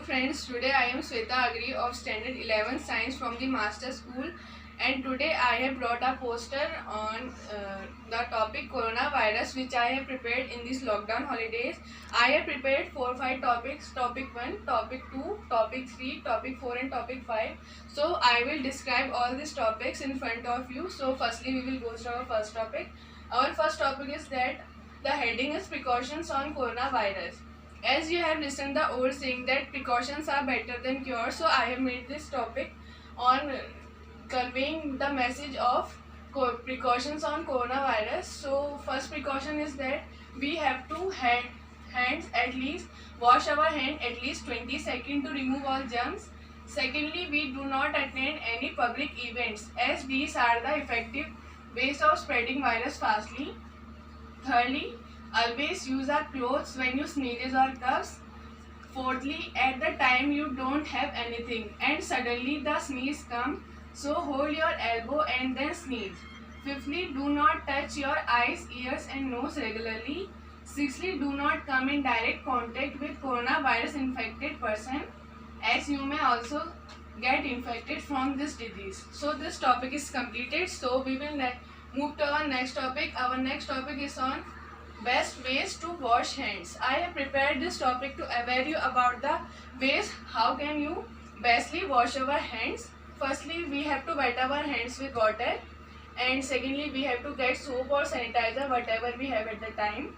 friends, today I am Sweta Agri of Standard 11 Science from the Master School, and today I have brought a poster on the topic coronavirus which I have prepared in these lockdown holidays. I have prepared 4-5 topics: topic 1, topic 2, topic 3, topic 4 and topic 5. So I will describe all these topics in front of you. So firstly we will go through our first topic. Our first topic is that the heading is precautions on coronavirus. As you have listened the old saying that precautions are better than cure, so I have made this topic on conveying the message of precautions on coronavirus. So first precaution is that we have to hands at least wash our hand at least 20 seconds to remove all germs. Secondly, we do not attend any public events as these are the effective ways of spreading virus fastly. Thirdly, always use our clothes when you sneeze or coughs. Fourthly, at the time you don't have anything and suddenly the sneeze comes, so hold your elbow and then sneeze. Fifthly, do not touch your eyes, ears and nose regularly. Sixthly, do not come in direct contact with coronavirus infected person as you may also get infected from this disease. So this topic is completed. So we will move to our next topic. Our next topic is on best ways to wash hands. I have prepared this topic to aware you about the ways how can you bestly wash our hands. Firstly, we have to wet our hands with water, and secondly we have to get soap or sanitizer whatever we have at the time.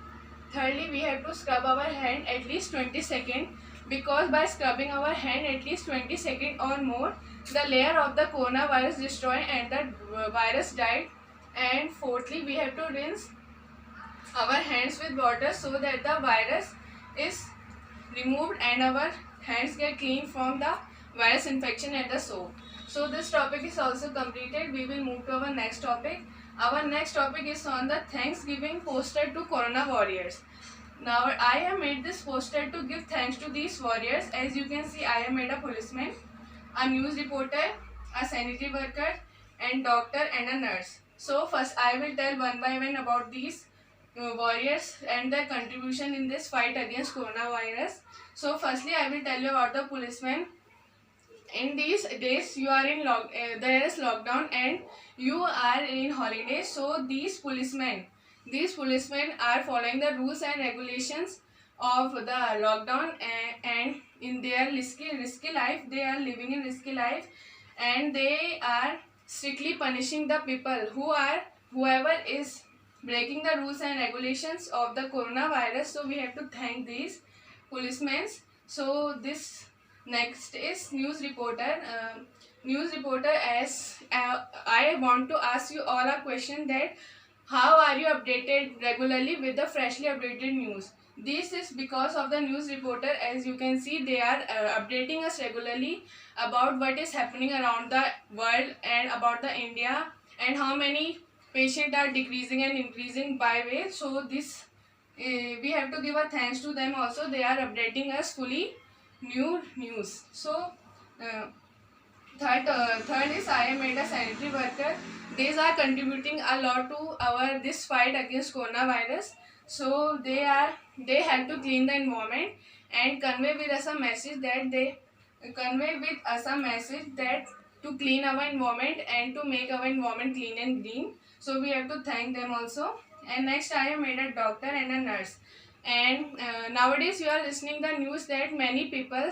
Thirdly, we have to scrub our hand at least 20 seconds because by scrubbing our hand at least 20 seconds or more, the layer of the coronavirus destroyed and the virus died. And fourthly, we have to rinse our hands with water so that the virus is removed and our hands get clean from the virus infection and the soap. So this topic is also completed. We will move to our next topic. Our next topic is on the Thanksgiving poster to Corona warriors. Now I have made this poster to give thanks to these warriors. As you can see, I have made a policeman, a news reporter, a sanitary worker and doctor and a nurse. So first I will tell one by one about these warriors and their contribution in this fight against coronavirus. So firstly I will tell you about the policeman. In these days you are in there is lockdown and you are in holidays, so these policemen are following the rules and regulations of the lockdown, and in their risky life they are living in risky life, and they are strictly punishing the people whoever is breaking the rules and regulations of the coronavirus. So we have to thank these policemen. So this next is news reporter. News reporter, as I want to ask you all a question that how are you updated regularly with the freshly updated news? This is because of the news reporter. As you can see, they are updating us regularly about what is happening around the world and about the India and how many patients are decreasing and increasing by way. So this we have to give a thanks to them also. They are updating us fully new news. So third is I am made a sanitary worker. These are contributing a lot to our this fight against coronavirus. So they have to clean the environment and convey with us a message that to clean our environment and to make our environment clean and green. So we have to thank them also. And next I have made a doctor and a nurse. And nowadays you are listening the news that many people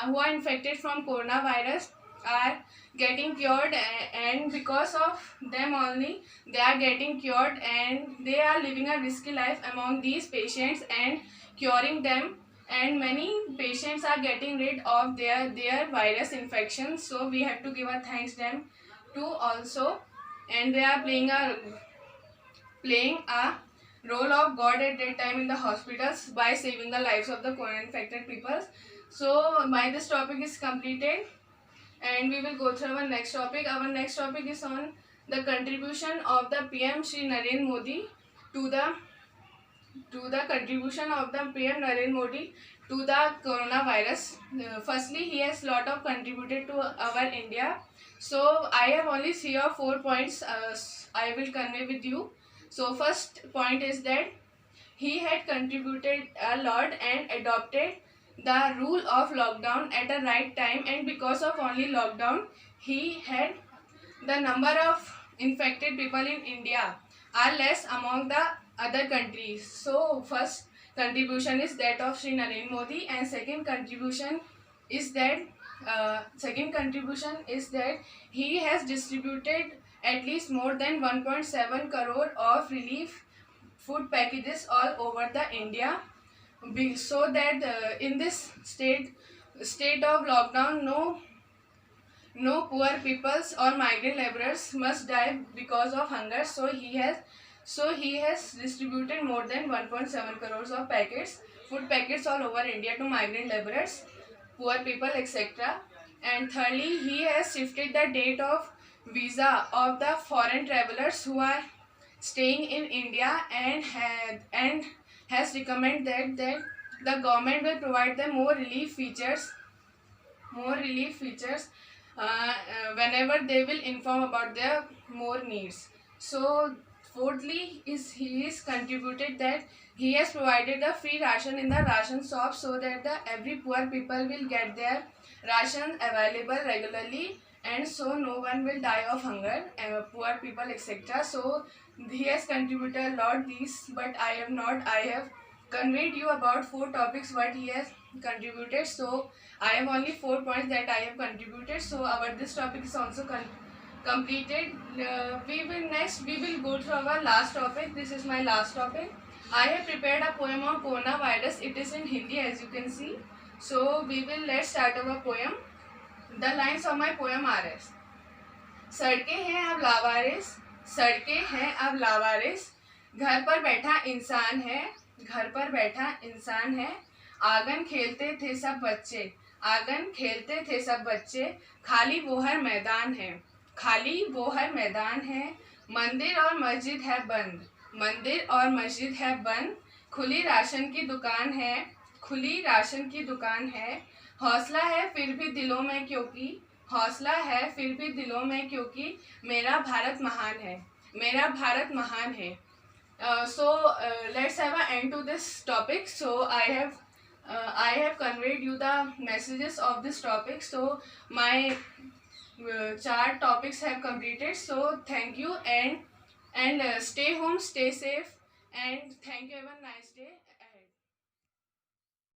who are infected from coronavirus are getting cured, and because of them only they are getting cured and they are living a risky life among these patients and curing them, and many patients are getting rid of their virus infections. So we have to give a thanks them too also, and they are playing a role of God at that time in the hospitals by saving the lives of the corona infected people. So my this topic is completed, and we will go through our next topic. Our next topic is on the contribution of the PM Shri Narendra Modi to the contribution of the PM Narendra Modi to the coronavirus. Firstly, he has lot of contributed to our India. So I have only 3 or 4 points I will convey with you. So first point is that he had contributed a lot and adopted the rule of lockdown at the right time, and because of only lockdown he had the number of infected people in India are less among the other countries. So first contribution is that of Sri Narendra Modi, and second contribution is that he has distributed at least more than 1.7 crore of relief food packages all over the India, so that in this state of lockdown, no poor peoples or migrant laborers must die because of hunger. So he has distributed more than 1.7 crores of food packets all over India to migrant laborers, poor people, etc. And thirdly, he has shifted the date of visa of the foreign travelers who are staying in India, and has recommended that the government will provide them more relief features whenever they will inform about their more needs. So fourthly is he is contributed that he has provided a free ration in the ration shop, so that the every poor people will get their ration available regularly, and so no one will die of hunger, poor people, etc. So he has contributed a lot these, but I have conveyed you about four topics what he has contributed. So I have only 4 points that I have contributed. So our this topic is also completed. We will go through our last topic. This is my last topic. I have prepared a poem on coronavirus. It is in Hindi, as you can see. So let's start our poem. The lines of my poem are as: सड़कें हैं अब लावारिस, सड़कें हैं अब लावारिस, घर पर बैठा इंसान है, घर पर बैठा इंसान है, आंगन खेलते थे सब बच्चे, आंगन खेलते थे सब बच्चे, खाली वो हर मैदान है, खाली वो हर मैदान है, मंदिर और मस्जिद है बंद, मंदिर और मस्जिद है बंद, खुली राशन की दुकान है, खुली राशन की दुकान है, हौसला है फिर भी दिलों में क्योंकि, हौसला है फिर भी दिलों में क्योंकि, मेरा भारत महान है, मेरा भारत महान है. Let's have an end to this topic. So I have conveyed you the messages of this topic. So my 4 topics have completed. So thank you, and stay home, stay safe, and thank you. Have a nice day.